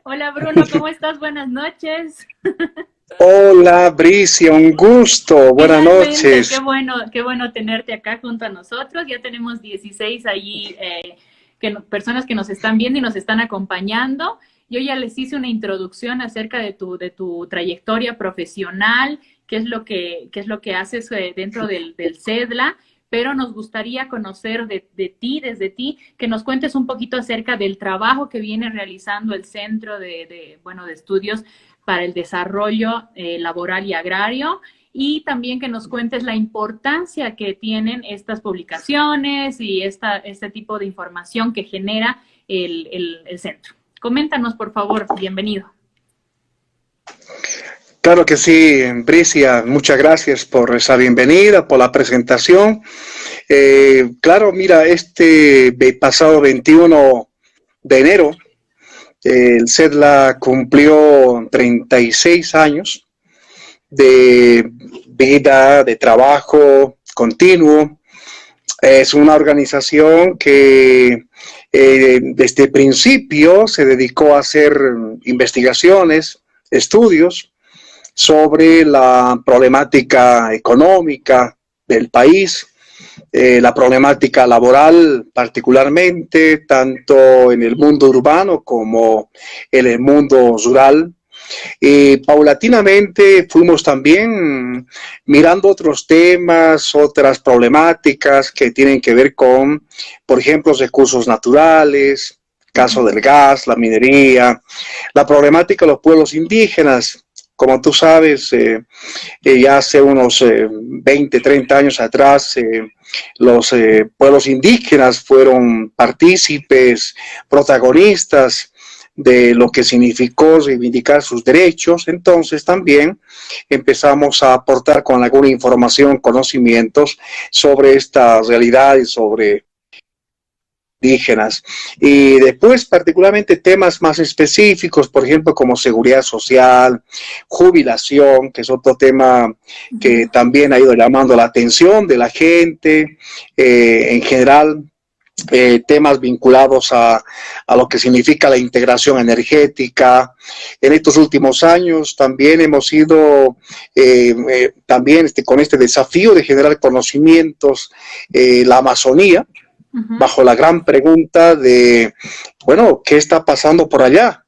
Hola Bruno, ¿cómo estás? Buenas noches. Hola, Bricia, un gusto. Buenas Finalmente, noches. qué bueno tenerte acá junto a nosotros. Ya tenemos 16 allí, personas que nos están viendo y nos están acompañando. Yo ya les hice una introducción acerca de tu trayectoria profesional, qué es lo que haces dentro del CEDLA, pero nos gustaría conocer de ti, desde ti, que nos cuentes un poquito acerca del trabajo que viene realizando el Centro bueno, de Estudios para el Desarrollo Laboral y Agrario, y también que nos cuentes la importancia que tienen estas publicaciones y este tipo de información que genera el centro. Coméntanos, por favor, bienvenido. Claro que sí, Bricia, muchas gracias por esa bienvenida, por la presentación. Claro, mira, pasado 21 de enero, el CEDLA cumplió 36 años de vida, de trabajo continuo. Es una organización que desde el principio se dedicó a hacer investigaciones, estudios sobre la problemática económica del país, la problemática laboral particularmente, tanto en el mundo urbano como en el mundo rural. Paulatinamente fuimos también mirando otros temas, otras problemáticas que tienen que ver con, por ejemplo, recursos naturales, Uh -huh. caso del gas, la minería, la problemática de los pueblos indígenas. Como tú sabes, ya hace unos 20, 30 años atrás, los pueblos indígenas fueron partícipes, protagonistas de lo que significó reivindicar sus derechos. Entonces también empezamos a aportar con alguna información, conocimientos sobre esta realidad y sobre indígenas. Y después, particularmente, temas más específicos, por ejemplo, como seguridad social, jubilación, que es otro tema Uh que -huh. también ha ido llamando la atención de la gente, en general. Temas vinculados a lo que significa la integración energética. En estos últimos años también hemos ido también con este desafío de generar conocimientos, la Amazonía, Uh -huh. bajo la gran pregunta de, bueno, ¿qué está pasando por allá?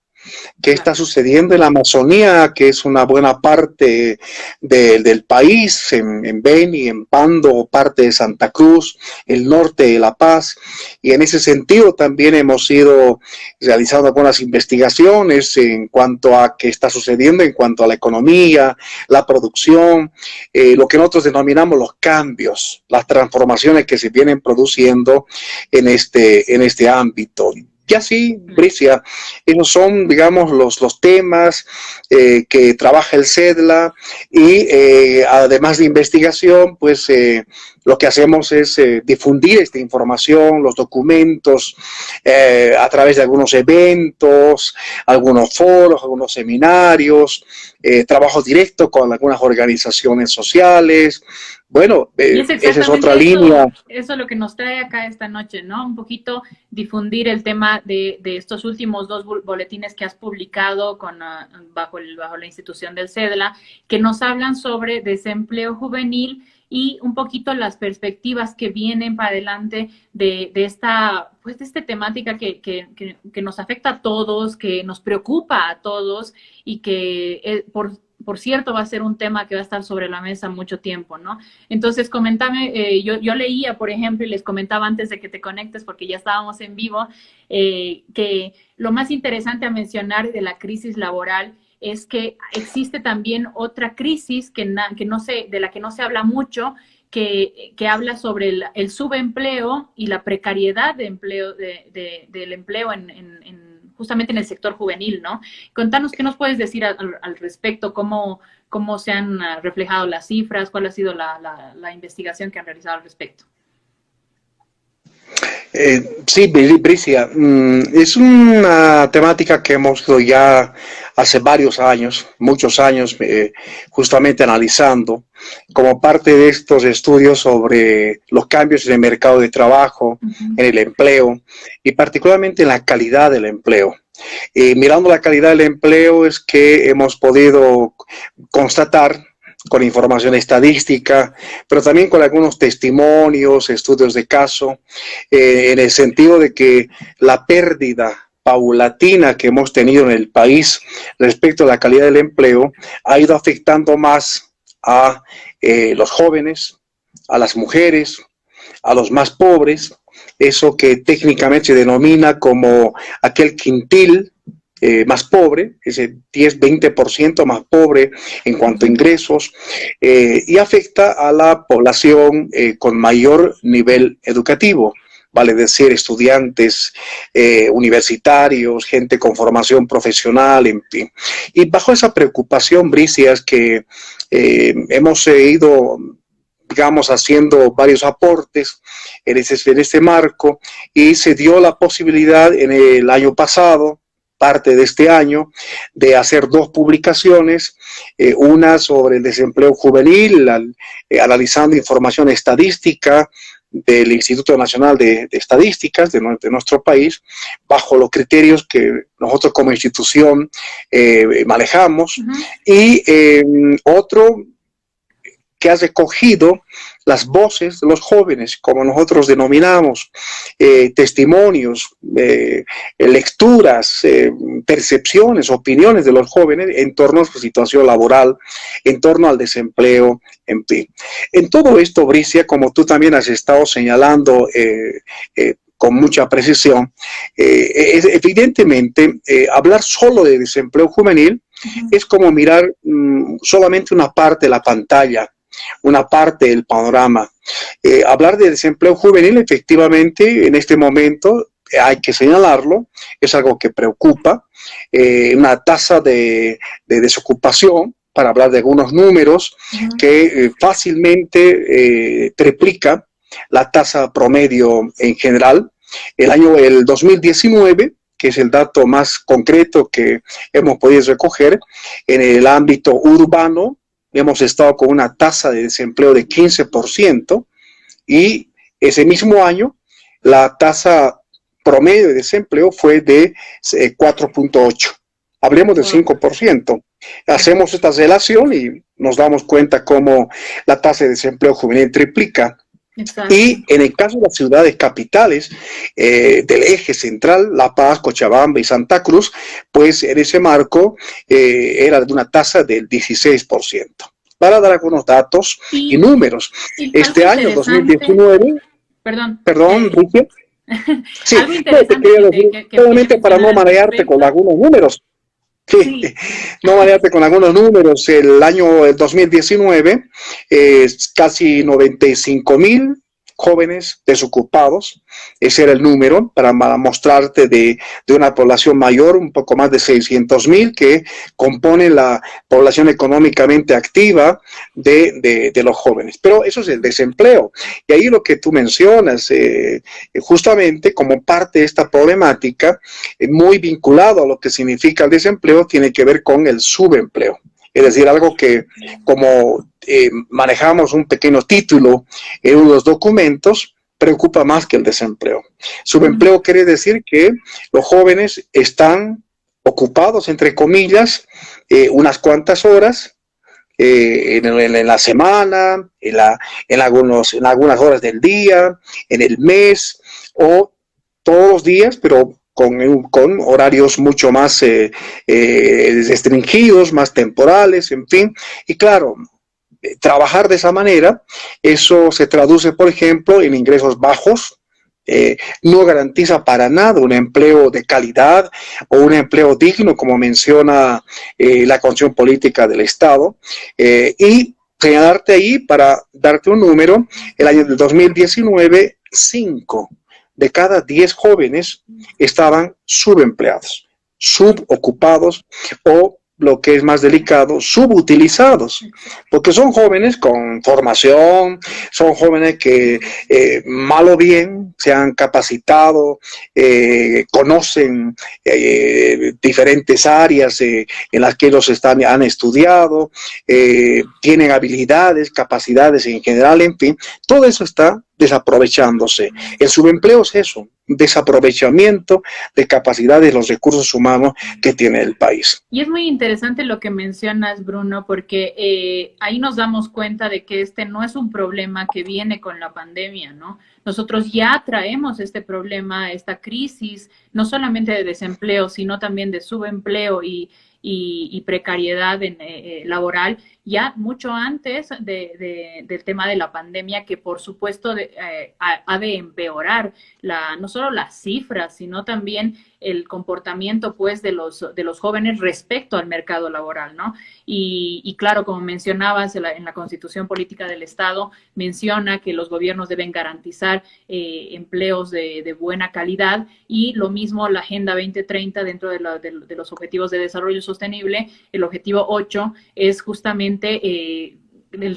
¿Qué Claro. está sucediendo en la Amazonía, que es una buena parte del país, en Beni, en Pando, parte de Santa Cruz, el norte de La Paz? Y en ese sentido también hemos ido realizando algunas investigaciones en cuanto a qué está sucediendo, en cuanto a la economía, la producción, lo que nosotros denominamos los cambios, las transformaciones que se vienen produciendo en este ámbito. Y así, Bricia, esos son, digamos, los temas que trabaja el CEDLA y además de investigación, pues lo que hacemos es difundir esta información, los documentos, a través de algunos eventos, algunos foros, algunos seminarios, trabajo directo con algunas organizaciones sociales. Bueno, Y es esa es exactamente otra línea. eso lo que nos trae acá esta noche, ¿no? Un poquito difundir el tema de estos últimos dos boletines que has publicado bajo la institución del CEDLA, que nos hablan sobre desempleo juvenil y un poquito las perspectivas que vienen para adelante pues de esta temática que nos afecta a todos, que nos preocupa a todos y que por cierto va a ser un tema que va a estar sobre la mesa mucho tiempo, ¿no? Entonces, comentame, yo leía, por ejemplo, y les comentaba antes de que te conectes, porque ya estábamos en vivo, que lo más interesante a mencionar de la crisis laboral es que existe también otra crisis de la que no se habla mucho, que habla sobre el subempleo y la precariedad de empleo, del empleo justamente en el sector juvenil, ¿no? Contanos qué nos puedes decir al respecto, cómo se han reflejado las cifras, cuál ha sido la investigación que han realizado al respecto. Sí, Bricia, es una temática que hemos ido ya hace varios años, muchos años, justamente analizando como parte de estos estudios sobre los cambios en el mercado de trabajo, Uh -huh. en el empleo y particularmente en la calidad del empleo. Mirando la calidad del empleo es que hemos podido constatar con información estadística, pero también con algunos testimonios, estudios de caso, en el sentido de que la pérdida paulatina que hemos tenido en el país respecto a la calidad del empleo ha ido afectando más a los jóvenes, a las mujeres, a los más pobres, eso que técnicamente se denomina como aquel quintil más pobre, ese 10-20% más pobre en cuanto a ingresos, y afecta a la población con mayor nivel educativo, vale decir, estudiantes universitarios, gente con formación profesional, en fin. Y bajo esa preocupación, Bricia, es que hemos ido, digamos, haciendo varios aportes en este marco, y se dio la posibilidad en el año pasado, parte de este año, de hacer 2 publicaciones, una sobre el desempleo juvenil, analizando información estadística del Instituto Nacional de Estadísticas de nuestro país, bajo los criterios que nosotros como institución manejamos, y otro que ha recogido las voces de los jóvenes, como nosotros denominamos, testimonios, lecturas, percepciones, opiniones de los jóvenes en torno a su situación laboral, en torno al desempleo, en fin. En todo esto, Bricia, como tú también has estado señalando con mucha precisión, evidentemente, hablar solo de desempleo juvenil es como mirar solamente una parte de la pantalla, una parte del panorama. Hablar de desempleo juvenil, efectivamente, en este momento, hay que señalarlo, es algo que preocupa, una tasa de desocupación, para hablar de algunos números, que fácilmente triplica la tasa promedio en general. El 2019, que es el dato más concreto que hemos podido recoger, en el ámbito urbano, hemos estado con una tasa de desempleo de 15%, y ese mismo año la tasa promedio de desempleo fue de 4.8. Hablemos de 5%. Hacemos esta relación y nos damos cuenta cómo la tasa de desempleo juvenil triplica. Exacto. Y en el caso de las ciudades capitales del eje central, La Paz, Cochabamba y Santa Cruz, pues en ese marco era de una tasa del 16%. Para dar algunos datos y números. Este año, 2019... Perdón, Ricky. Sí, algo interesante solamente para no marearte con algunos números. Sí. No marearte con algunos números. El año 2019, casi 95,000 jóvenes desocupados. Ese era el número para mostrarte de una población mayor, un poco más de 600,000, que compone la población económicamente activa de los jóvenes. Pero eso es el desempleo. Y ahí lo que tú mencionas, justamente como parte de esta problemática, muy vinculado a lo que significa el desempleo, tiene que ver con el subempleo. Es decir, algo que como manejamos un pequeño título en uno de los documentos, preocupa más que el desempleo. Subempleo quiere decir que los jóvenes están ocupados, entre comillas, unas cuantas horas en la semana, en algunas horas del día, en el mes, o todos los días, pero con horarios mucho más restringidos, más temporales, en fin. Y claro, trabajar de esa manera, eso se traduce, por ejemplo, en ingresos bajos, no garantiza para nada un empleo de calidad o un empleo digno, como menciona la Constitución Política del Estado. Y señalarte ahí, para darte un número, el año del 2019, 5 de cada 10 jóvenes estaban subempleados, subocupados o, lo que es más delicado, subutilizados, porque son jóvenes con formación, son jóvenes que mal o bien se han capacitado, conocen diferentes áreas en las que ellos han estudiado, tienen habilidades, capacidades en general, en fin, todo eso está desaprovechándose. El subempleo es eso, desaprovechamiento de capacidad de los recursos humanos que tiene el país. Y es muy interesante lo que mencionas, Bruno, porque ahí nos damos cuenta de que este no es un problema que viene con la pandemia, ¿no? Nosotros ya traemos este problema, esta crisis, no solamente de desempleo, sino también de subempleo y precariedad laboral, ya mucho antes del tema de la pandemia, que por supuesto ha de empeorar no solo las cifras, sino también el comportamiento pues de los jóvenes respecto al mercado laboral, ¿no? Y claro, como mencionabas, en la Constitución Política del Estado menciona que los gobiernos deben garantizar empleos de buena calidad, y lo mismo la Agenda 2030 dentro de los Objetivos de Desarrollo Sostenible. El objetivo 8 es justamente el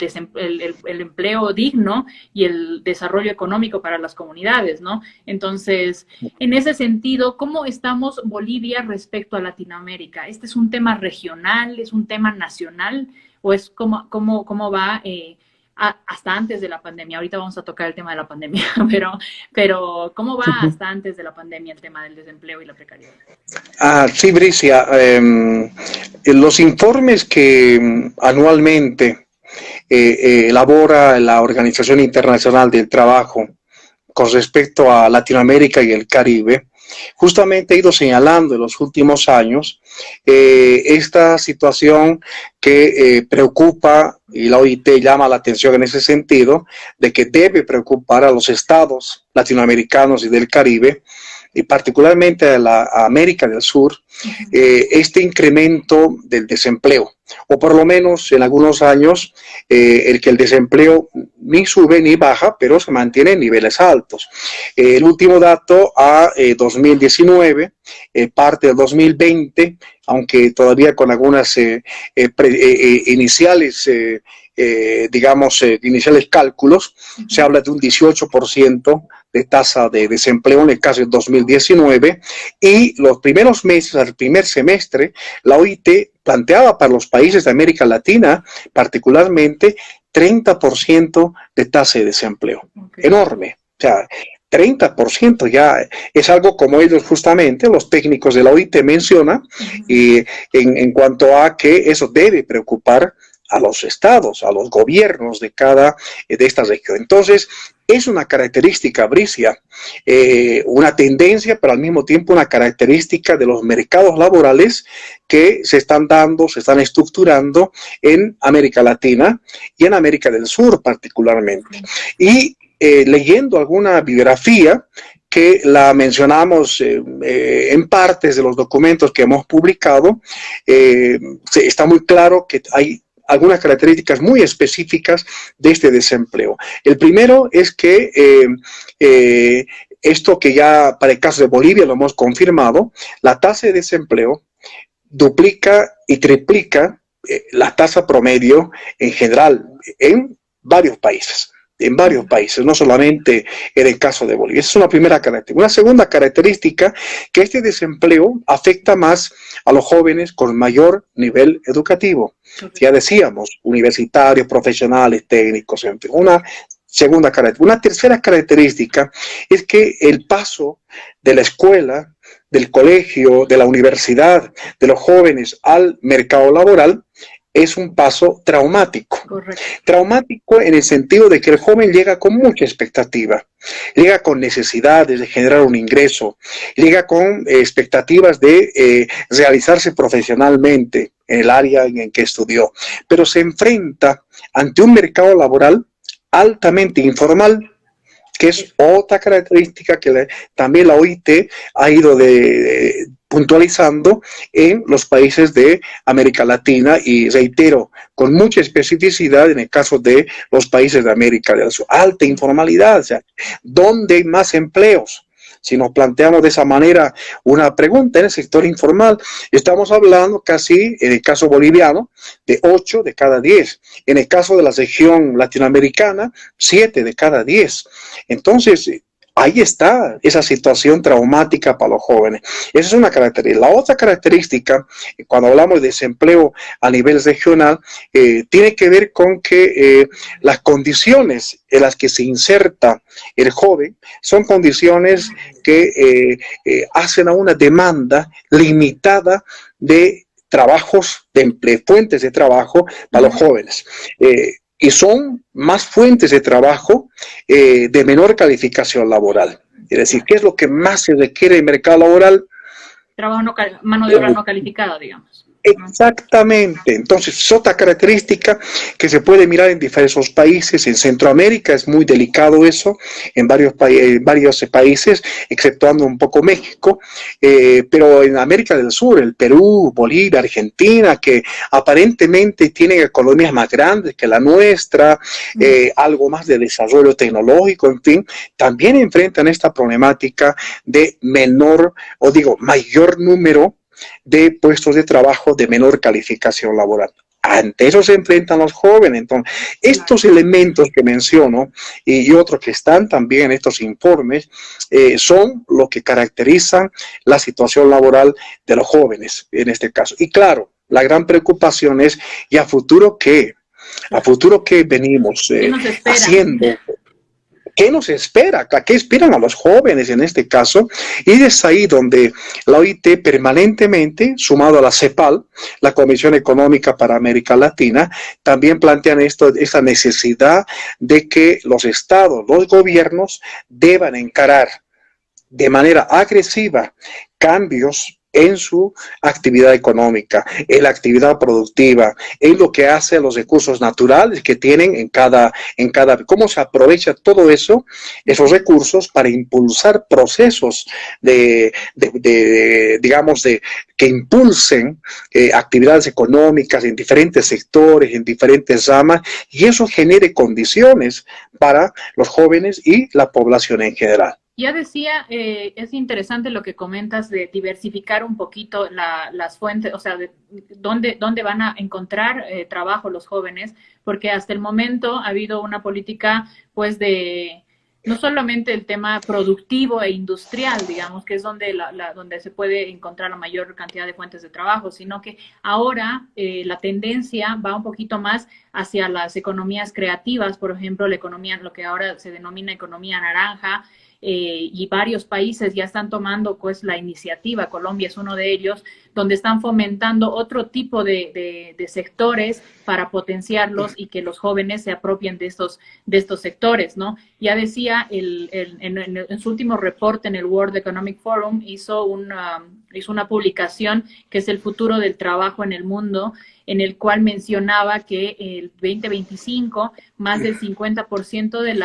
empleo digno y el desarrollo económico para las comunidades, ¿no? Entonces, en ese sentido, ¿cómo estamos Bolivia respecto a Latinoamérica? ¿Este es un tema regional, es un tema nacional, o es cómo va hasta antes de la pandemia? Ahorita vamos a tocar el tema de la pandemia, pero ¿cómo va hasta antes de la pandemia el tema del desempleo y la precariedad? Sí, Bricia, los informes que anualmente elabora la Organización Internacional del Trabajo con respecto a Latinoamérica y el Caribe, justamente ha ido señalando en los últimos años esta situación que preocupa, y la OIT llama la atención en ese sentido, de que debe preocupar a los estados latinoamericanos y del Caribe, y particularmente a América del Sur, este incremento del desempleo, o por lo menos en algunos años el desempleo ni sube ni baja, pero se mantiene en niveles altos. El último dato a 2019, parte del 2020, aunque todavía con algunas iniciales iniciales cálculos, se habla de un 18% de tasa de desempleo en el caso de 2019, y los primeros meses, al primer semestre, la OIT planteaba para los países de América Latina, particularmente, 30% de tasa de desempleo. Okay. Enorme. O sea, 30% ya es algo como ellos justamente, los técnicos de la OIT mencionan, y en cuanto a que eso debe preocupar a los estados, a los gobiernos de cada de esta región. Entonces, es una característica, Bricia, una tendencia, pero al mismo tiempo una característica de los mercados laborales que se están dando, se están estructurando en América Latina y en América del Sur particularmente. Y leyendo alguna bibliografía, que la mencionamos en partes de los documentos que hemos publicado, está muy claro que hay algunas características muy específicas de este desempleo. El primero es que esto que ya para el caso de Bolivia lo hemos confirmado, la tasa de desempleo duplica y triplica la tasa promedio en general en varios países. No solamente en el caso de Bolivia. Esa es una primera característica. Una segunda característica, que este desempleo afecta más a los jóvenes con mayor nivel educativo. Ya decíamos, universitarios, profesionales, técnicos, en fin. Una segunda característica. Una tercera característica es que el paso de la escuela, del colegio, de la universidad, de los jóvenes al mercado laboral, es un paso traumático. Correcto. Traumático en el sentido de que el joven llega con mucha expectativa, llega con necesidades de generar un ingreso, llega con expectativas de realizarse profesionalmente en el área en que estudió, pero se enfrenta ante un mercado laboral altamente informal, que es otra característica que también la OIT ha ido puntualizando en los países de América Latina, y reitero, con mucha especificidad en el caso de los países de América del Sur. Alta informalidad, o sea, ¿dónde hay más empleos? Si nos planteamos de esa manera una pregunta en el sector informal, estamos hablando casi, en el caso boliviano, de 8 de cada 10. En el caso de la región latinoamericana, 7 de cada 10. Entonces, ahí está esa situación traumática para los jóvenes. Esa es una característica. La otra característica, cuando hablamos de desempleo a nivel regional, tiene que ver con que las condiciones en las que se inserta el joven son condiciones que hacen a una demanda limitada de trabajos, de fuentes de trabajo para los jóvenes. Y son más fuentes de trabajo de menor calificación laboral. Es decir, ¿qué es lo que más se requiere en el mercado laboral? Trabajo no, mano de obra no calificada, digamos. Exactamente. Entonces, es otra característica que se puede mirar en diversos países. En Centroamérica es muy delicado eso, en varios países, exceptuando un poco México, pero en América del Sur, el Perú, Bolivia, Argentina, que aparentemente tienen economías más grandes que la nuestra, algo más de desarrollo tecnológico, en fin, también enfrentan esta problemática de mayor número de puestos de trabajo de menor calificación laboral. Ante eso se enfrentan los jóvenes. Entonces, estos elementos que menciono y otros que están también en estos informes son lo que caracterizan la situación laboral de los jóvenes en este caso. Y claro, la gran preocupación es, ¿y a futuro qué? ¿A futuro qué venimos haciendo? ¿Qué nos espera? ¿Qué esperan a los jóvenes en este caso? Y es ahí donde la OIT permanentemente, sumado a la CEPAL, la Comisión Económica para América Latina, también plantean esta necesidad de que los estados, los gobiernos, deban encarar de manera agresiva cambios en su actividad económica, en la actividad productiva, en lo que hace a los recursos naturales que tienen cómo se aprovecha todo eso, esos recursos para impulsar procesos que impulsen actividades económicas en diferentes sectores, en diferentes ramas, y eso genere condiciones para los jóvenes y la población en general. Ya decía, es interesante lo que comentas de diversificar un poquito las fuentes, o sea, de dónde van a encontrar trabajo los jóvenes, porque hasta el momento ha habido una política, pues, de no solamente el tema productivo e industrial, digamos, que es donde donde se puede encontrar la mayor cantidad de fuentes de trabajo, sino que ahora la tendencia va un poquito más hacia las economías creativas, por ejemplo, la economía, lo que ahora se denomina economía naranja, y varios países ya están tomando pues la iniciativa, Colombia es uno de ellos, donde están fomentando otro tipo de sectores para potenciarlos y que los jóvenes se apropien de estos sectores, ¿no? Ya decía, en su último reporte en el World Economic Forum hizo una publicación que es el futuro del trabajo en el mundo, en el cual mencionaba que el 2025 más del 50% de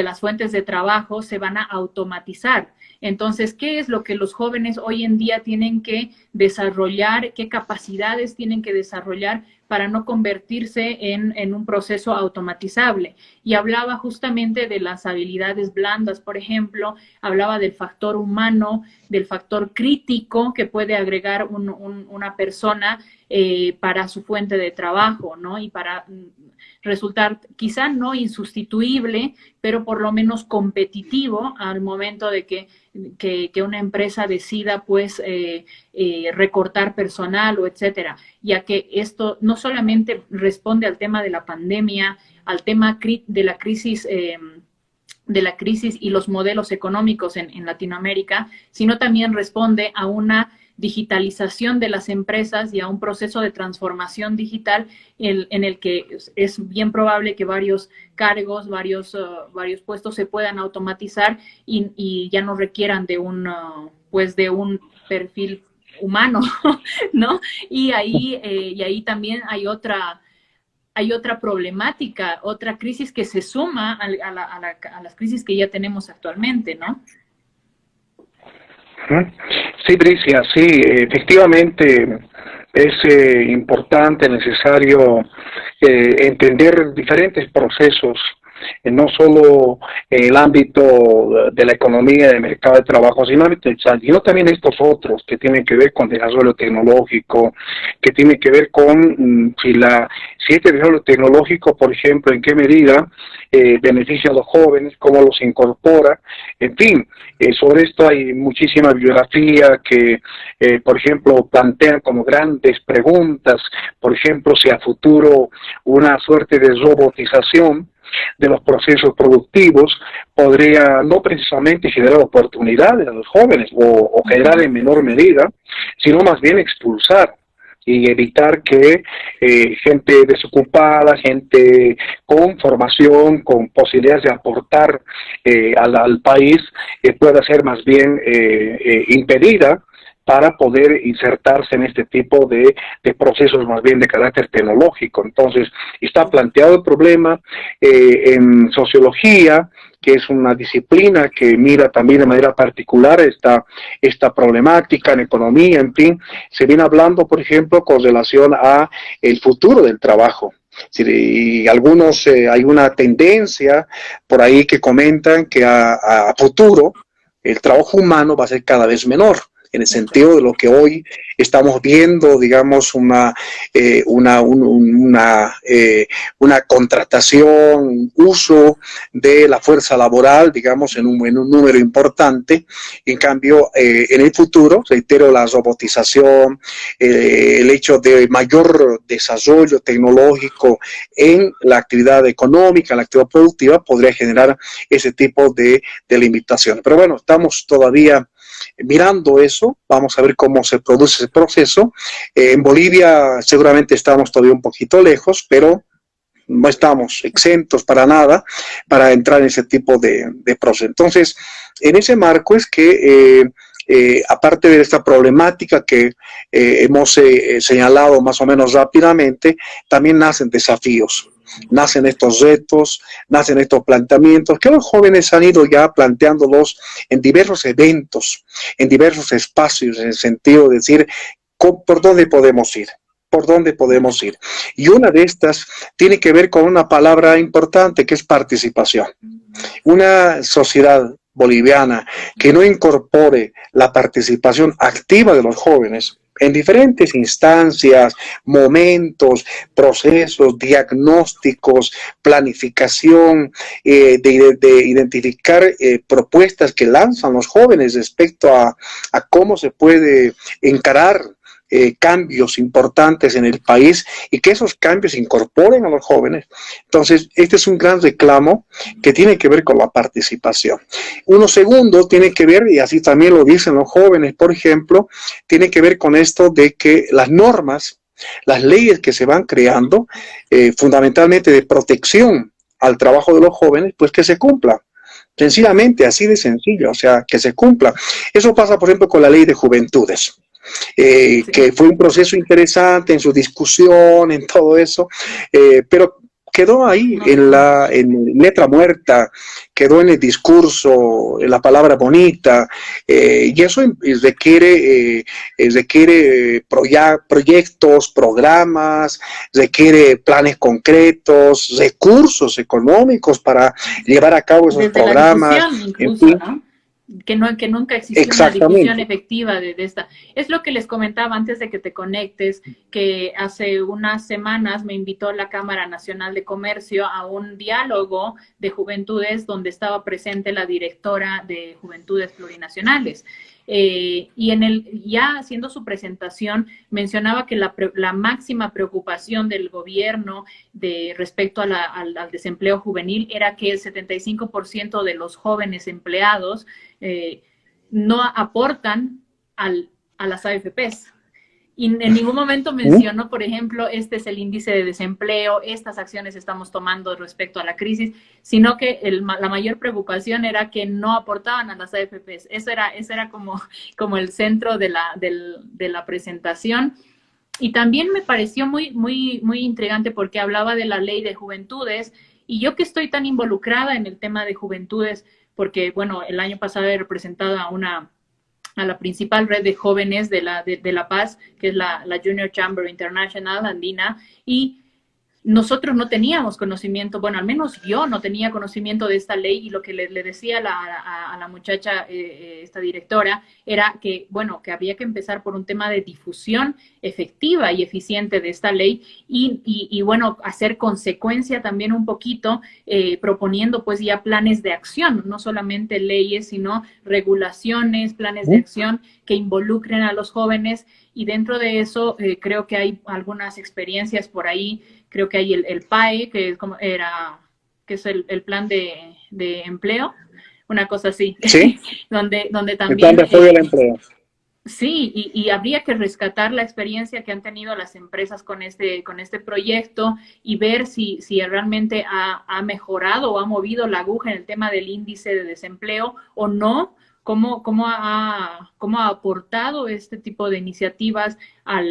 las fuentes de trabajo se van a automatizar. Entonces, ¿qué es lo que los jóvenes hoy en día tienen que desarrollar? ¿Qué capacidades tienen que desarrollar para no convertirse en un proceso automatizable? Y hablaba justamente de las habilidades blandas, por ejemplo, hablaba del factor humano, del factor crítico que puede agregar una persona para su fuente de trabajo, ¿no? Y para resultar quizá no insustituible, pero por lo menos competitivo al momento de que una empresa decida pues recortar personal o etcétera, ya que esto no solamente responde al tema de la pandemia, al tema de la crisis y los modelos económicos en Latinoamérica, sino también responde a una digitalización de las empresas y a un proceso de transformación digital en el que es bien probable que varios cargos, varios puestos se puedan automatizar y ya no requieran de un perfil humano, ¿no? Y ahí también hay otra problemática, otra crisis que se suma a las crisis que ya tenemos actualmente, ¿no? Sí, Bricia, sí, efectivamente es importante, necesario entender diferentes procesos no solo en el ámbito de la economía y del mercado de trabajo, sino también estos otros que tienen que ver con desarrollo tecnológico, que tienen que ver con si este desarrollo tecnológico, por ejemplo, en qué medida beneficia a los jóvenes, cómo los incorpora, en fin, sobre esto hay muchísima bibliografía que, por ejemplo, plantean como grandes preguntas, por ejemplo, si a futuro una suerte de robotización de los procesos productivos podría no precisamente generar oportunidades a los jóvenes o generar en menor medida, sino más bien expulsar y evitar que gente desocupada, gente con formación, con posibilidades de aportar al país, pueda ser más bien impedida para poder insertarse en este tipo de procesos más bien de carácter tecnológico. Entonces, está planteado el problema en sociología, que es una disciplina que mira también de manera particular esta problemática en economía, en fin, se viene hablando, por ejemplo, con relación a el futuro del trabajo. Y algunos, hay una tendencia por ahí que comentan que a futuro el trabajo humano va a ser cada vez menor, en el sentido de lo que hoy estamos viendo, digamos, una contratación, uso de la fuerza laboral, digamos, en un número importante. En cambio, en el futuro, reitero, la robotización, el hecho de mayor desarrollo tecnológico en la actividad económica, la actividad productiva, podría generar ese tipo de limitaciones. Pero bueno, estamos todavía mirando eso, vamos a ver cómo se produce ese proceso. En Bolivia seguramente estamos todavía un poquito lejos, pero no estamos exentos para nada para entrar en ese tipo de proceso. Entonces, en ese marco es que aparte de esta problemática que hemos señalado más o menos rápidamente, también nacen desafíos. Nacen estos retos, nacen estos planteamientos que los jóvenes han ido ya planteándolos en diversos eventos, en diversos espacios, en el sentido de decir, ¿por dónde podemos ir? ¿Por dónde podemos ir? Y una de estas tiene que ver con una palabra importante que es participación. Una sociedad boliviana que no incorpore la participación activa de los jóvenes en diferentes instancias, momentos, procesos, diagnósticos, planificación, de identificar propuestas que lanzan los jóvenes respecto a cómo se puede encarar cambios importantes en el país y que esos cambios incorporen a los jóvenes. Entonces, este es un gran reclamo que tiene que ver con la participación. Uno segundo tiene que ver, y así también lo dicen los jóvenes, por ejemplo, tiene que ver con esto de que las normas, las leyes que se van creando, fundamentalmente de protección al trabajo de los jóvenes, pues que se cumplan. Sencillamente, así de sencillo, o sea, que se cumpla. Eso pasa, por ejemplo, con la ley de juventudes. Que fue un proceso interesante en su discusión, en todo eso, pero quedó ahí en letra muerta, quedó en el discurso, en la palabra bonita, y eso requiere proyectos, programas, requiere planes concretos, recursos económicos para llevar a cabo esos desde programas. La difusión incluso, en fin, ¿no? Que nunca existió una difusión efectiva de esta. Es lo que les comentaba antes de que te conectes, que hace unas semanas me invitó la Cámara Nacional de Comercio a un diálogo de juventudes donde estaba presente la directora de Juventudes Plurinacionales. Y ya haciendo su presentación mencionaba que la máxima preocupación del gobierno respecto al desempleo juvenil era que el 75% de los jóvenes empleados no aportan a las AFPs. Y en ningún momento mencionó, por ejemplo, este es el índice de desempleo, estas acciones estamos tomando respecto a la crisis, sino que la mayor preocupación era que no aportaban a las AFPs. Eso era como el centro de la presentación. Y también me pareció muy intrigante porque hablaba de la ley de juventudes, y yo que estoy tan involucrada en el tema de juventudes, porque, bueno, el año pasado he representado a la principal red de jóvenes de La Paz, que es la Junior Chamber International Andina, y nosotros no teníamos conocimiento, bueno, al menos yo no tenía conocimiento de esta ley y lo que le decía a la muchacha, esta directora, era que, bueno, que había que empezar por un tema de difusión efectiva y eficiente de esta ley y bueno, hacer consecuencia también un poquito, proponiendo pues ya planes de acción, no solamente leyes, sino regulaciones, planes de acción que involucren a los jóvenes y dentro de eso creo que hay algunas experiencias por ahí. Creo que hay el PAE, que es como que es el plan de empleo, una cosa así, Sí, donde el plan también de apoyo al empleo. sí, y habría que rescatar la experiencia que han tenido las empresas con este proyecto y ver si realmente ha mejorado o ha movido la aguja en el tema del índice de desempleo o no, cómo ha aportado este tipo de iniciativas a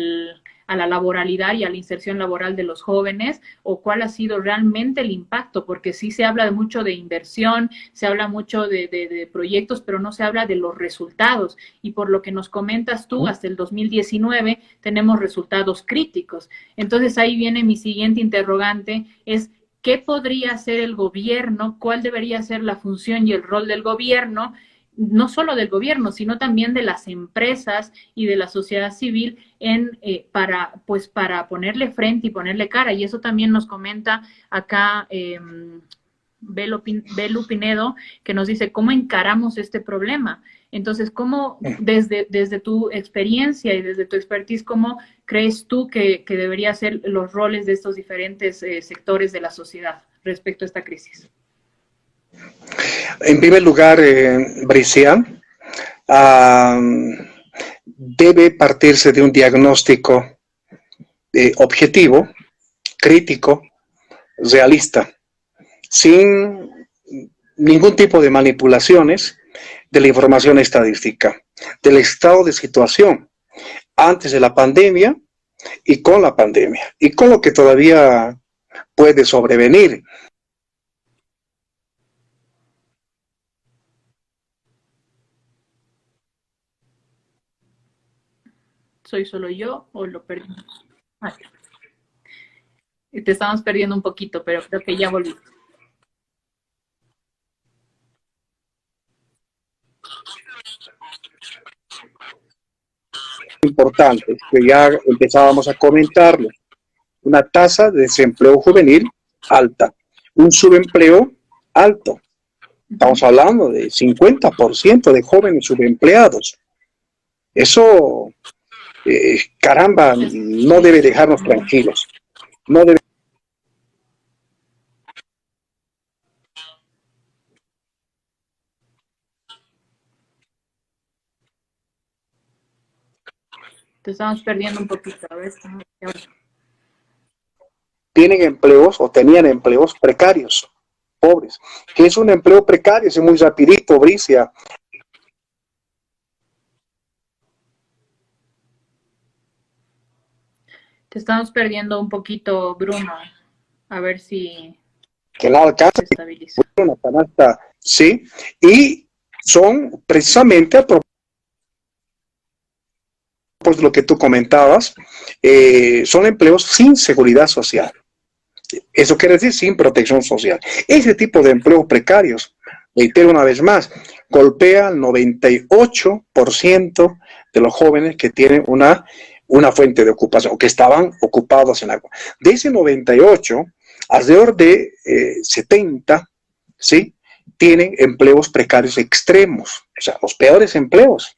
la laboralidad y a la inserción laboral de los jóvenes, o cuál ha sido realmente el impacto, porque sí se habla mucho de inversión, se habla mucho de proyectos, pero no se habla de los resultados. Y por lo que nos comentas tú, hasta el 2019 tenemos resultados críticos. Entonces ahí viene mi siguiente interrogante, es ¿qué podría hacer el gobierno? ¿Cuál debería ser la función y el rol del gobierno? No solo del gobierno, sino también de las empresas y de la sociedad civil para ponerle frente y ponerle cara. Y eso también nos comenta acá Belu Pinedo, que nos dice cómo encaramos este problema. Entonces, ¿cómo desde tu experiencia y desde tu expertise, cómo crees tú que deberían ser los roles de estos diferentes sectores de la sociedad respecto a esta crisis? En primer lugar, Bricia, debe partirse de un diagnóstico objetivo, crítico, realista, sin ningún tipo de manipulaciones de la información estadística, del estado de situación antes de la pandemia y con la pandemia, y con lo que todavía puede sobrevenir. ¿Soy solo yo o lo perdí? Ay, te estamos perdiendo un poquito, pero creo que ya volví. Importante, que ya empezábamos a comentarlo, una tasa de desempleo juvenil alta, un subempleo alto. Estamos hablando de 50% de jóvenes subempleados. Eso, caramba, no debe dejarnos tranquilos. No debe. Te estamos perdiendo un poquito, a ver. Tienen empleos o tenían empleos precarios, pobres. ¿Qué es un empleo precario? Es muy rapidito, Bricia. Te estamos perdiendo un poquito, Bruno. A ver si Que no alcanza se estabiliza. una canasta, sí, y son precisamente a propósito de lo que tú comentabas, son empleos sin seguridad social. Eso quiere decir sin protección social. Ese tipo de empleos precarios, reitero una vez más, golpea al 98% de los jóvenes que tienen una fuente de ocupación o que estaban ocupados en algo. De ese 98, alrededor de 70, ¿sí?, tienen empleos precarios extremos, o sea, los peores empleos.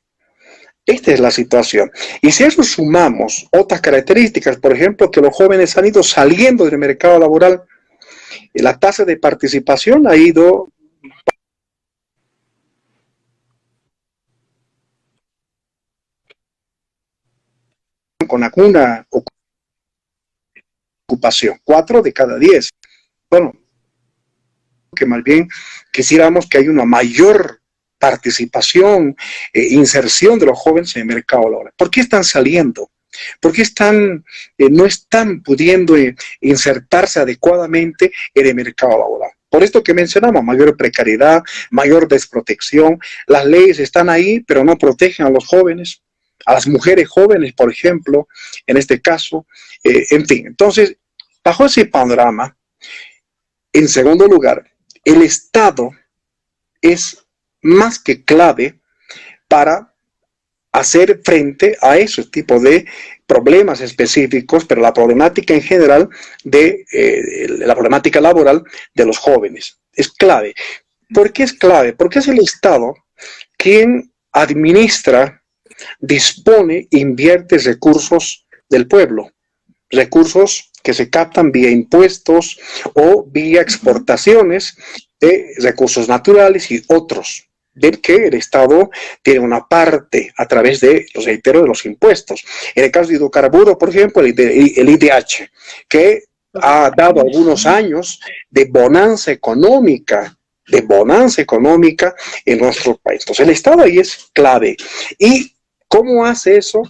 Esta es la situación. Y si a eso sumamos otras características, por ejemplo, que los jóvenes han ido saliendo del mercado laboral, la tasa de participación ha ido con alguna ocupación, 4 de cada 10. Bueno, que más bien quisiéramos que haya una mayor participación, inserción de los jóvenes en el mercado laboral. ¿Por qué están saliendo? ¿Por qué no están pudiendo insertarse adecuadamente en el mercado laboral? Por esto que mencionamos, mayor precariedad, mayor desprotección. Las leyes están ahí, pero no protegen a los jóvenes, a las mujeres jóvenes, por ejemplo, en este caso. En fin, entonces, bajo ese panorama, en segundo lugar, el Estado es más que clave para hacer frente a ese tipo de problemas específicos, pero la problemática en general de la problemática laboral de los jóvenes. Es clave. ¿Por qué es clave? Porque es el Estado quien administra, dispone, invierte recursos del pueblo, recursos que se captan vía impuestos o vía exportaciones de recursos naturales y otros, del que el Estado tiene una parte a través de, los reitero, de los impuestos. En el caso de hidrocarburos, por ejemplo, el IDH, que ha dado algunos años de bonanza económica en nuestro país. Entonces el Estado ahí es clave. ¿Y cómo hace eso?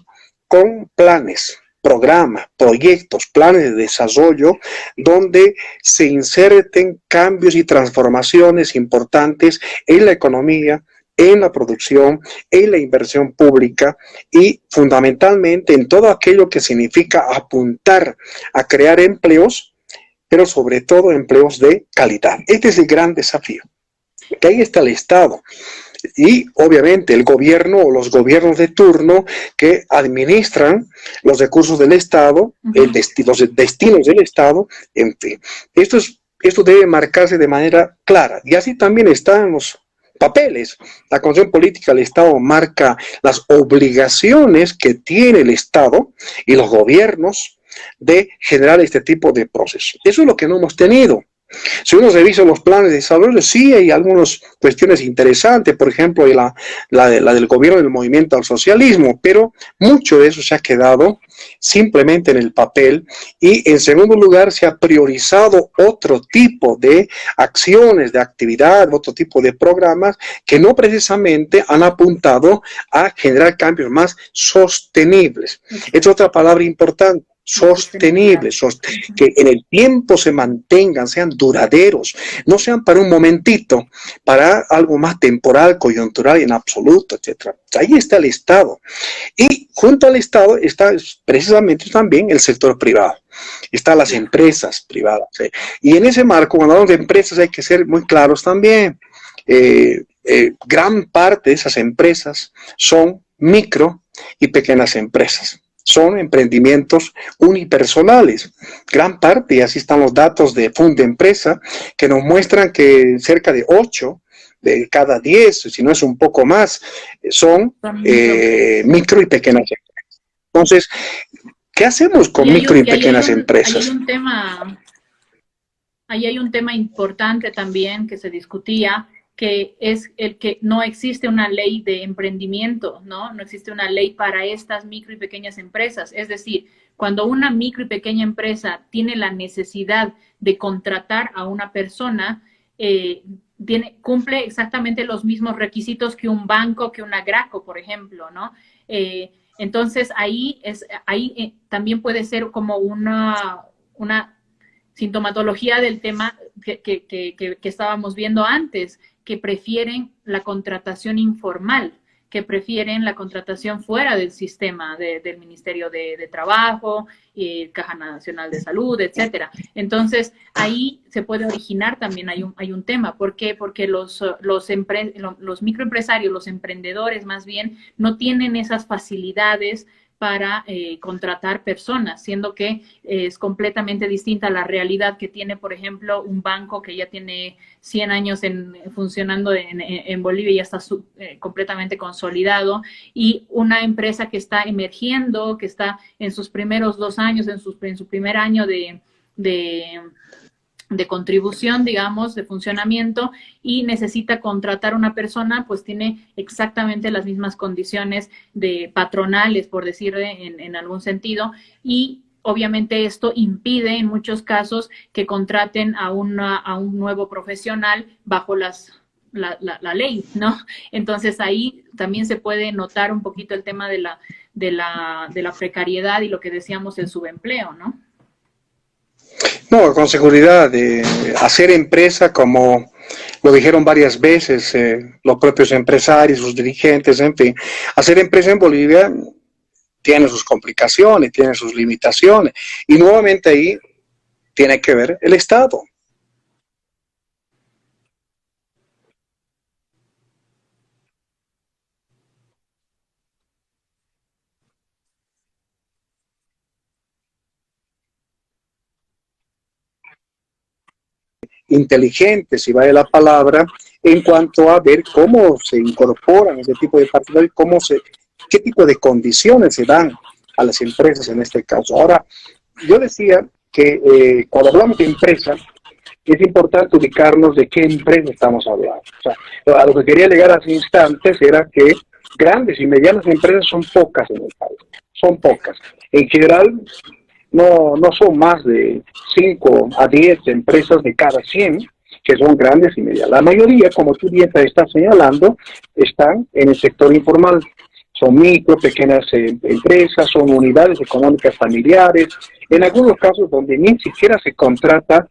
Con planes, programas, proyectos, planes de desarrollo, donde se inserten cambios y transformaciones importantes en la economía, en la producción, en la inversión pública y fundamentalmente en todo aquello que significa apuntar a crear empleos, pero sobre todo empleos de calidad. Este es el gran desafío. Que ahí está el Estado. Y obviamente el gobierno o los gobiernos de turno que administran los recursos del Estado, los destinos del Estado, en fin. Esto debe marcarse de manera clara. Y así también está en los papeles. La Constitución Política del Estado marca las obligaciones que tiene el Estado y los gobiernos de generar este tipo de procesos. Eso es lo que no hemos tenido. Si uno revisa los planes de desarrollo, sí hay algunas cuestiones interesantes, por ejemplo, la del gobierno del movimiento al socialismo, pero mucho de eso se ha quedado simplemente en el papel y en segundo lugar se ha priorizado otro tipo de acciones, de actividad, otro tipo de programas que no precisamente han apuntado a generar cambios más sostenibles. Es otra palabra importante. Sostenibles, que en el tiempo se mantengan, sean duraderos, no sean para un momentito, para algo más temporal, coyuntural y en absoluto, etcétera. Ahí está el Estado. Y junto al Estado está precisamente también el sector privado. Están las empresas privadas. Y en ese marco, cuando hablamos de empresas, hay que ser muy claros también. Gran parte de esas empresas son micro y pequeñas empresas. Son emprendimientos unipersonales, gran parte, y así están los datos de Fundempresa, que nos muestran que cerca de 8 de cada 10, si no es un poco más, son micro y pequeñas empresas. Entonces, ¿qué hacemos con micro y pequeñas empresas? Ahí hay un tema importante también que se discutía, que es el que no existe una ley de emprendimiento, ¿no? No existe una ley para estas micro y pequeñas empresas. Es decir, cuando una micro y pequeña empresa tiene la necesidad de contratar a una persona, cumple exactamente los mismos requisitos que un banco, que una Graco, por ejemplo, ¿no? Entonces, ahí también puede ser como una sintomatología del tema que estábamos viendo antes, que prefieren la contratación informal, que prefieren la contratación fuera del sistema del Ministerio de Trabajo, Caja Nacional de Salud, etcétera. Entonces, ahí se puede originar también, hay un tema. ¿Por qué? Porque los microempresarios, los emprendedores más bien, no tienen esas facilidades para contratar personas, siendo que es completamente distinta la realidad que tiene, por ejemplo, un banco que ya tiene 100 años funcionando en Bolivia y ya está completamente consolidado, y una empresa que está emergiendo, que está en sus primeros 2 años, en su primer año de contribución, digamos, de funcionamiento, y necesita contratar una persona, pues tiene exactamente las mismas condiciones de patronales, por decirle en algún sentido, y obviamente esto impide en muchos casos que contraten a un nuevo profesional bajo la ley, ¿no? Entonces ahí también se puede notar un poquito el tema de la precariedad y lo que decíamos, el subempleo, ¿no? No, con seguridad, hacer empresa, como lo dijeron varias veces los propios empresarios, sus dirigentes, en fin, hacer empresa en Bolivia tiene sus complicaciones, tiene sus limitaciones, y nuevamente ahí tiene que ver el Estado. Inteligente, si vale la palabra, en cuanto a ver cómo se incorporan ese tipo de particulares, qué tipo de condiciones se dan a las empresas en este caso. Ahora, yo decía que cuando hablamos de empresa, es importante ubicarnos de qué empresa estamos hablando. O sea, a lo que quería llegar hace instantes era que grandes y medianas empresas son pocas en el país, son pocas. En general, no son más de 5 a 10 empresas de cada 100 que son grandes y medianas. La mayoría, como tú bien te estás señalando, están en el sector informal. Son micro, pequeñas empresas, son unidades económicas familiares, en algunos casos donde ni siquiera se contrata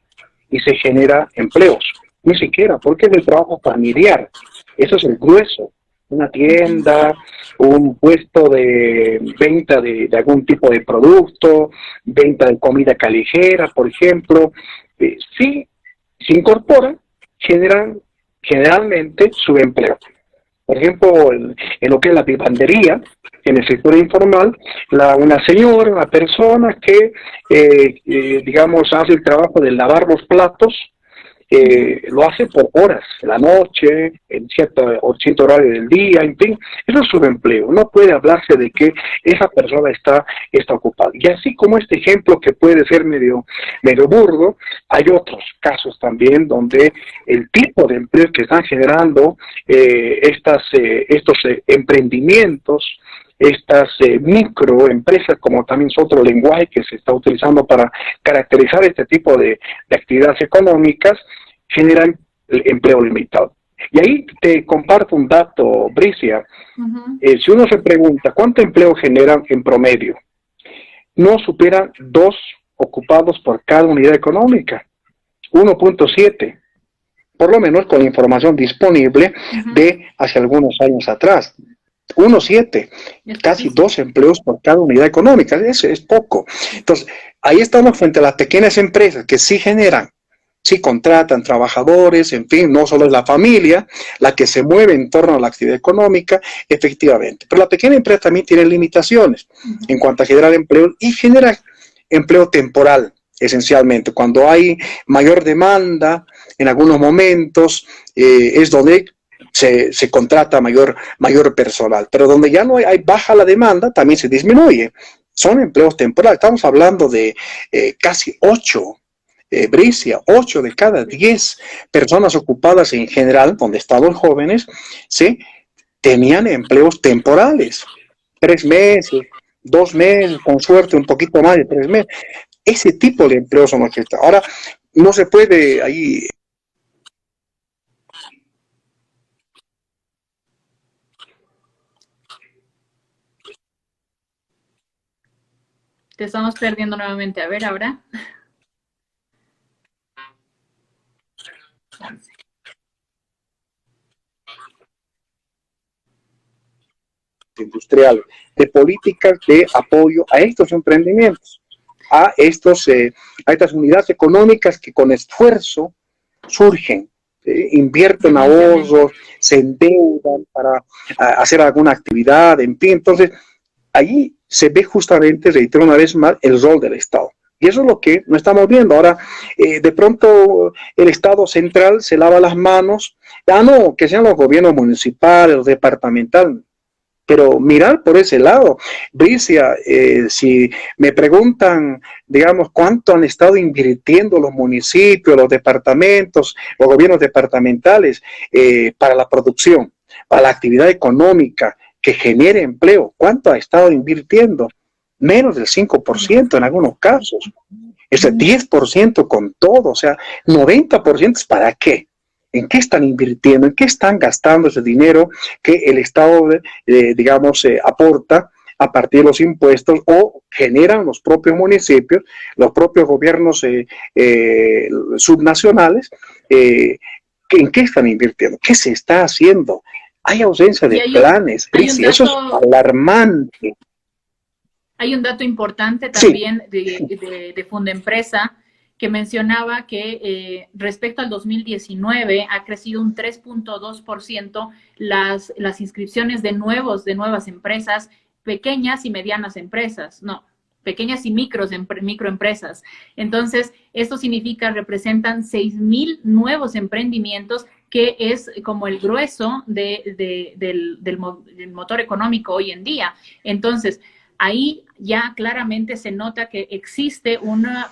y se genera empleos. Ni siquiera, porque es el trabajo familiar. Eso es el grueso. Una tienda, un puesto de venta de algún tipo de producto, venta de comida callejera, por ejemplo. Si se incorporan, generan generalmente su empleo. Por ejemplo, en lo que es la vivandería, en el sector informal, una señora, una persona que, digamos, hace el trabajo de lavar los platos, lo hace por horas, en la noche, en cierto horario del día, en fin, eso es su empleo. No puede hablarse de que esa persona está ocupada. Y así como este ejemplo que puede ser medio burdo, hay otros casos también donde el tipo de empleo que están generando estos emprendimientos, estas microempresas, como también es otro lenguaje que se está utilizando para caracterizar este tipo de actividades económicas, generan el empleo limitado. Y ahí te comparto un dato, Bricia. Si uno se pregunta cuánto empleo generan en promedio, no superan 2 ocupados por cada unidad económica, 1.7, por lo menos con la información disponible de hace algunos años atrás. 1.7, casi 2 empleos por cada unidad económica, eso es poco. Entonces, ahí estamos frente a las pequeñas empresas que sí generan, sí contratan trabajadores, en fin, no solo es la familia la que se mueve en torno a la actividad económica, efectivamente. Pero la pequeña empresa también tiene limitaciones en cuanto a generar empleo y genera empleo temporal, esencialmente. Cuando hay mayor demanda, en algunos momentos, es donde se contrata mayor personal, pero donde ya no hay baja la demanda, también se disminuye. Son empleos temporales. Estamos hablando de casi 8, Bricia, 8 de cada 10 personas ocupadas en general, donde estaban jóvenes, ¿sí?, tenían empleos temporales. 3 meses, 2 meses, con suerte un poquito más de 3 meses. Ese tipo de empleos son los que están. Ahora, no se puede ahí. Te estamos perdiendo nuevamente. A ver, ahora. Industrial, de políticas de apoyo a estos emprendimientos, a estas unidades económicas que con esfuerzo surgen, invierten ahorros, se endeudan para hacer alguna actividad, en fin. Entonces, allí se ve justamente, reitero una vez más, el rol del Estado. Y eso es lo que no estamos viendo. Ahora, de pronto, el Estado central se lava las manos. No, que sean los gobiernos municipales, los departamentales. Pero mirar por ese lado, Bricia, si me preguntan, digamos, cuánto han estado invirtiendo los municipios, los departamentos, los gobiernos departamentales para la producción, para la actividad económica que genere empleo, ¿cuánto ha estado invirtiendo? Menos del 5% en algunos casos, ese 10% con todo, o sea, 90% es para qué. ¿En qué están invirtiendo? ¿En qué están gastando ese dinero que el Estado, digamos, aporta a partir de los impuestos o generan los propios municipios, los propios gobiernos subnacionales? ¿En qué están invirtiendo? ¿Qué se está haciendo? Hay ausencia de planes. Eso es alarmante. Hay un dato importante también de Fundempresa, que mencionaba que respecto al 2019 ha crecido un 3.2% las inscripciones de nuevas empresas, pequeñas y medianas empresas, no, pequeñas y microempresas. Entonces, esto significa, representan 6,000 nuevos emprendimientos, que es como el grueso del motor económico hoy en día. Entonces, ahí ya claramente se nota que existe una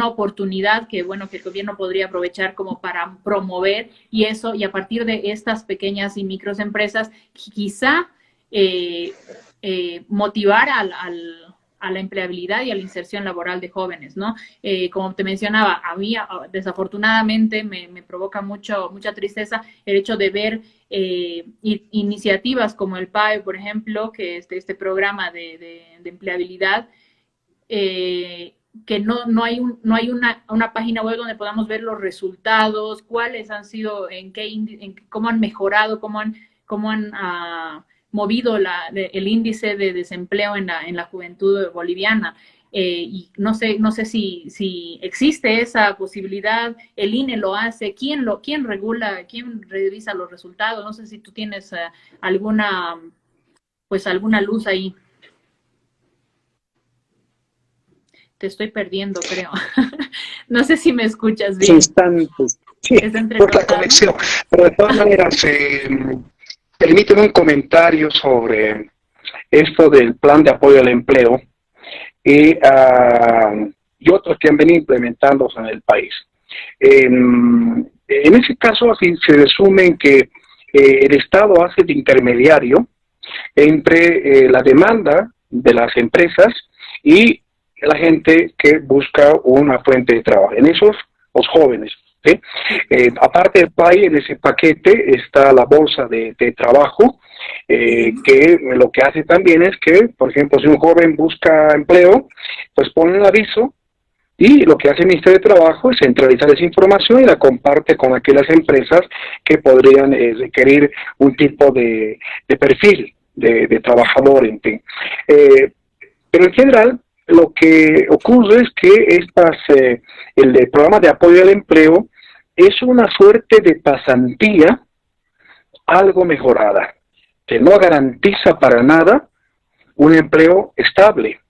oportunidad que, bueno, que el gobierno podría aprovechar como para promover, y a partir de estas pequeñas y microempresas, quizá motivar a la empleabilidad y a la inserción laboral de jóvenes, ¿no? Como te mencionaba, a mí desafortunadamente me provoca mucha tristeza el hecho de ver iniciativas como el PAE, por ejemplo, que este programa de empleabilidad, que no hay una página web donde podamos ver los resultados, cuáles han sido, cómo han mejorado, cómo han movido el índice de desempleo en la juventud boliviana. Y no sé si existe esa posibilidad. El INE lo hace. ¿Quién regula, quién revisa los resultados? No sé si tú tienes alguna luz ahí. Te estoy perdiendo, creo. No sé si me escuchas bien. Instantes. Sí, por la conexión. Pero de todas maneras, permíteme un comentario sobre esto del plan de apoyo al empleo y otros que han venido implementándose en el país. En ese caso, así se resume en que el Estado hace de intermediario entre la demanda de las empresas y la gente que busca una fuente de trabajo. En esos, los jóvenes. ¿Sí? Aparte del PAI, en ese paquete está la bolsa de trabajo, que lo que hace también es que, por ejemplo, si un joven busca empleo, pues pone un aviso, y lo que hace el Ministerio de Trabajo es centralizar esa información y la comparte con aquellas empresas que podrían requerir un tipo de perfil de trabajador, en fin. Pero en general, lo que ocurre es que el programa de apoyo al empleo es una suerte de pasantía algo mejorada, que no garantiza para nada un empleo estable,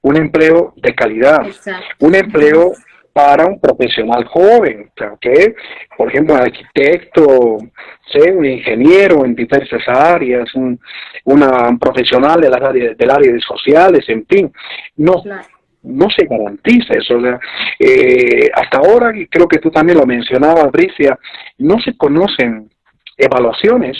un empleo de calidad, exacto, un empleo para un profesional joven, que, por ejemplo, un arquitecto, un ingeniero en diversas áreas, un profesional del área de sociales, en fin, no. Claro. No se garantiza eso. O sea, hasta ahora, y creo que tú también lo mencionabas, Bricia, no se conocen evaluaciones,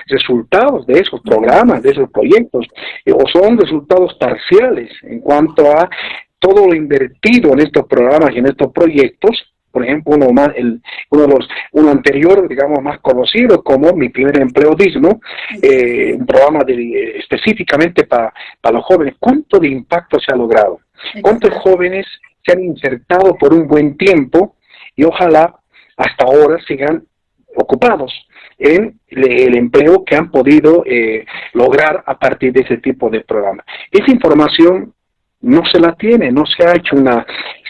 resultados de esos programas, de esos proyectos, o son resultados parciales en cuanto a todo lo invertido en estos programas y en estos proyectos. Por ejemplo, uno anterior, digamos, más conocido como Mi Primer Empleo Digno, un programa específicamente para los jóvenes. ¿Cuánto de impacto se ha logrado? ¿Cuántos jóvenes se han insertado por un buen tiempo y ojalá hasta ahora sigan ocupados en el empleo que han podido lograr a partir de ese tipo de programa? Esa información no se la tiene, no se ha hecho una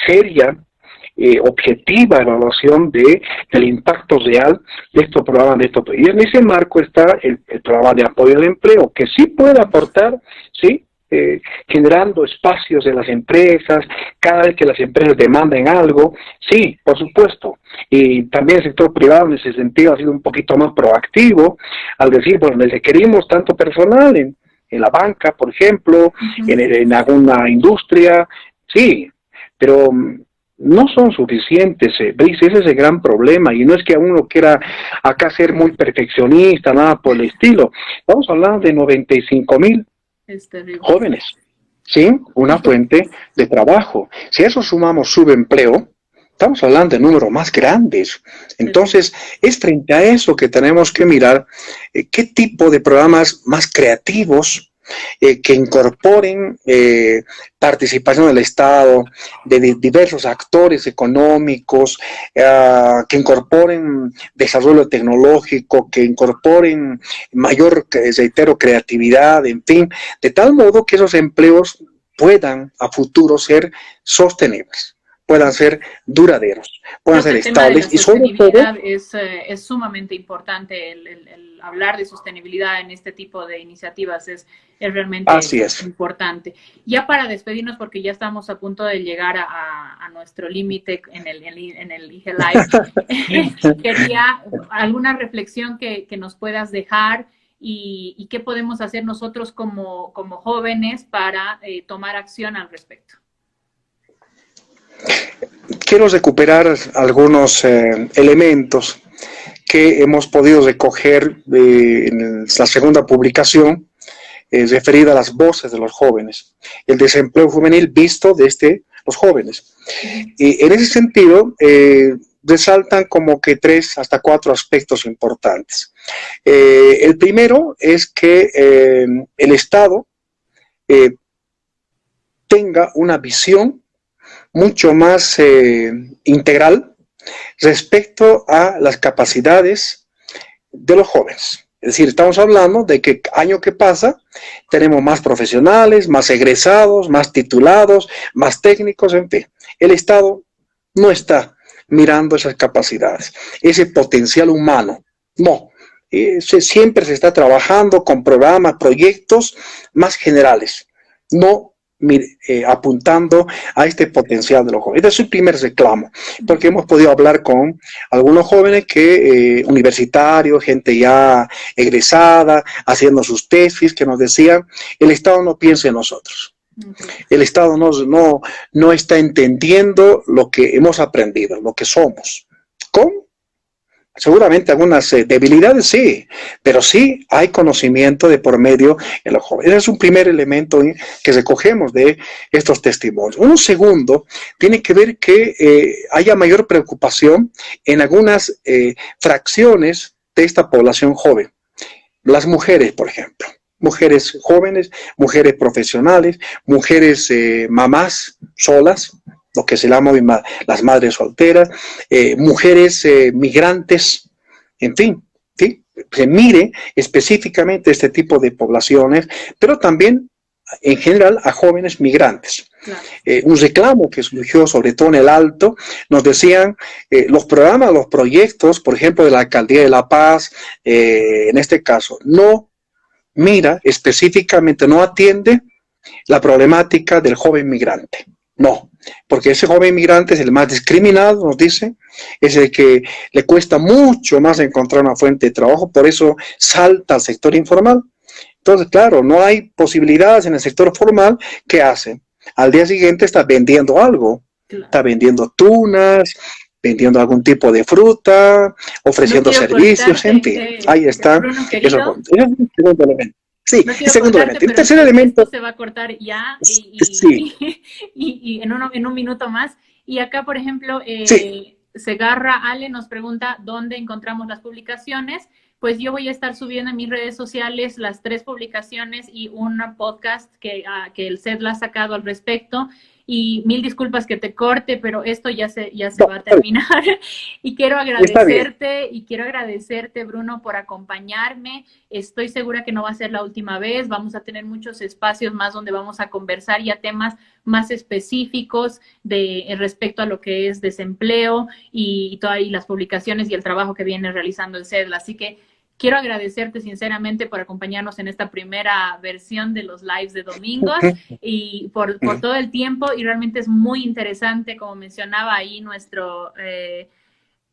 seria objetiva evaluación del impacto real de estos programas, y en ese marco está el programa de apoyo al empleo, que sí puede aportar, sí, generando espacios de las empresas, cada vez que las empresas demanden algo, sí, por supuesto, y también el sector privado en ese sentido ha sido un poquito más proactivo, al decir, bueno, les requerimos tanto personal en la banca, por ejemplo, en alguna industria, sí, pero no son suficientes, Brice, ese es el gran problema, y no es que uno quiera acá ser muy perfeccionista, nada por el estilo. Estamos hablando de 95,000 jóvenes, ¿sí? Una fuente de trabajo. Si a eso sumamos subempleo, estamos hablando de números más grandes. Entonces, es frente a eso que tenemos que mirar qué tipo de programas más creativos, que incorporen participación del Estado, de diversos actores económicos, que incorporen desarrollo tecnológico, que incorporen mayor, reitero, creatividad, en fin, de tal modo que esos empleos puedan a futuro ser sostenibles. puedan ser duraderos, puedan ser estables y sobre todo es sumamente importante el hablar de sostenibilidad en este tipo de iniciativas, es realmente importante. Ya para despedirnos, porque ya estamos a punto de llegar a nuestro límite en el IG Live, quería alguna reflexión que nos puedas dejar y qué podemos hacer nosotros como jóvenes para tomar acción al respecto. Quiero recuperar algunos elementos que hemos podido recoger en la segunda publicación referida a las voces de los jóvenes, el desempleo juvenil visto desde los jóvenes. Y en ese sentido, resaltan como que 3 hasta 4 aspectos importantes. El primero es que el Estado tenga una visión mucho más integral respecto a las capacidades de los jóvenes. Es decir, estamos hablando de que año que pasa tenemos más profesionales, más egresados, más titulados, más técnicos, en fin. El Estado no está mirando esas capacidades, ese potencial humano, no. Siempre se está trabajando con programas, proyectos más generales, no apuntando a este potencial de los jóvenes. Este es el primer reclamo, porque hemos podido hablar con algunos jóvenes universitarios, gente ya egresada, haciendo sus tesis, que nos decían, el Estado no piensa en nosotros. El Estado no está entendiendo lo que hemos aprendido, lo que somos. ¿Cómo? Seguramente algunas debilidades sí, pero sí hay conocimiento de por medio en los jóvenes. Ese es un primer elemento que recogemos de estos testimonios. Un segundo tiene que ver que haya mayor preocupación en algunas fracciones de esta población joven. Las mujeres, por ejemplo. Mujeres jóvenes, mujeres profesionales, mujeres mamás solas, lo que se llama las madres solteras, mujeres migrantes, en fin, ¿sí? Se mire específicamente este tipo de poblaciones, pero también en general a jóvenes migrantes. Claro. Un reclamo que surgió sobre todo en el Alto, nos decían los programas, los proyectos, por ejemplo, de la Alcaldía de La Paz, en este caso, no mira específicamente, no atiende la problemática del joven migrante. No, porque ese joven migrante es el más discriminado, nos dice, es el que le cuesta mucho más encontrar una fuente de trabajo, por eso salta al sector informal. Entonces, claro, no hay posibilidades en el sector formal. ¿Qué hace? Al día siguiente está vendiendo algo, está vendiendo tunas, vendiendo algún tipo de fruta, ofreciendo servicios, en fin, ahí está. Bruno, eso es un segundo elemento. Sí, no el segundo elemento. El tercer elemento. Esto se va a cortar ya y en un minuto más. Y acá, por ejemplo, Segarra Ale nos pregunta dónde encontramos las publicaciones. Pues yo voy a estar subiendo en mis redes sociales las 3 publicaciones y un podcast que el CEDLA ha sacado al respecto. Y 1000 disculpas que te corte, pero esto ya se va a terminar. Y quiero agradecerte, Bruno, por acompañarme. Estoy segura que no va a ser la última vez. Vamos a tener muchos espacios más donde vamos a conversar ya temas más específicos respecto a lo que es desempleo y todas las publicaciones y el trabajo que viene realizando el CEDLA. Así que quiero agradecerte sinceramente por acompañarnos en esta primera versión de los lives de domingos y por todo el tiempo, y realmente es muy interesante, como mencionaba ahí nuestro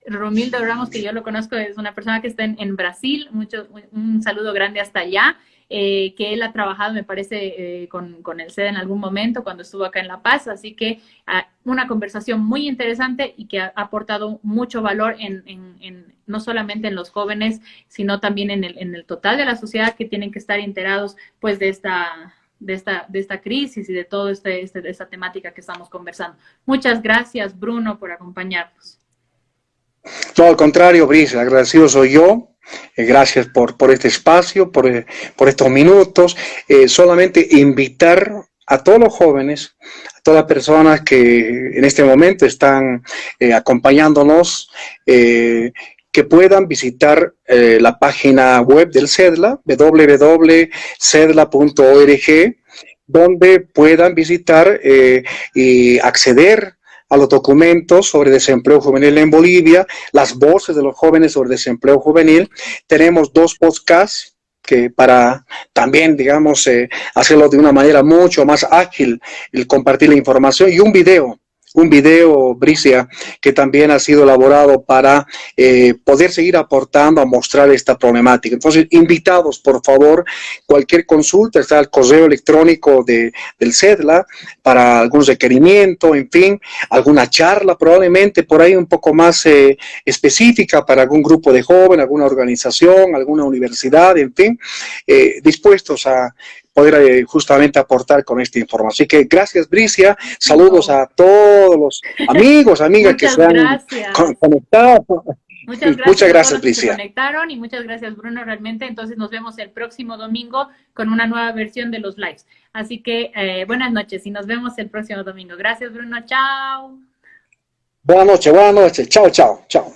Romildo Ramos, que yo lo conozco, es una persona que está en Brasil, un saludo grande hasta allá, que él ha trabajado, me parece, con el CED en algún momento cuando estuvo acá en La Paz, así que una conversación muy interesante y que ha aportado mucho valor no solamente en los jóvenes, sino también en el total de la sociedad, que tienen que estar enterados pues de esta crisis y de toda esta temática que estamos conversando. Muchas gracias, Bruno, por acompañarnos. No, al contrario, Brice, agradecido soy yo. Gracias por este espacio, por estos minutos. Solamente invitar a todos los jóvenes, a todas las personas que en este momento están acompañándonos, que puedan visitar la página web del CEDLA, www.cedla.org, donde puedan visitar y acceder a los documentos sobre desempleo juvenil en Bolivia, las voces de los jóvenes sobre desempleo juvenil. Tenemos 2 podcasts que para también, digamos, hacerlo de una manera mucho más ágil, el compartir la información, y un video, Bricia, que también ha sido elaborado para poder seguir aportando a mostrar esta problemática. Entonces, invitados, por favor, cualquier consulta, está el correo electrónico del CEDLA para algún requerimiento, en fin, alguna charla probablemente por ahí un poco más específica para algún grupo de jóvenes, alguna organización, alguna universidad, en fin, dispuestos a poder justamente aportar con esta información. Así que gracias, Bricia. Saludos a todos los amigos, amigas que se han conectado. Muchas gracias a todos los que Bricia. se conectaron y muchas gracias, Bruno, realmente. Entonces nos vemos el próximo domingo con una nueva versión de los lives. Así que buenas noches y nos vemos el próximo domingo. Gracias, Bruno. Chao. Buenas noches. Chao, chao, chao.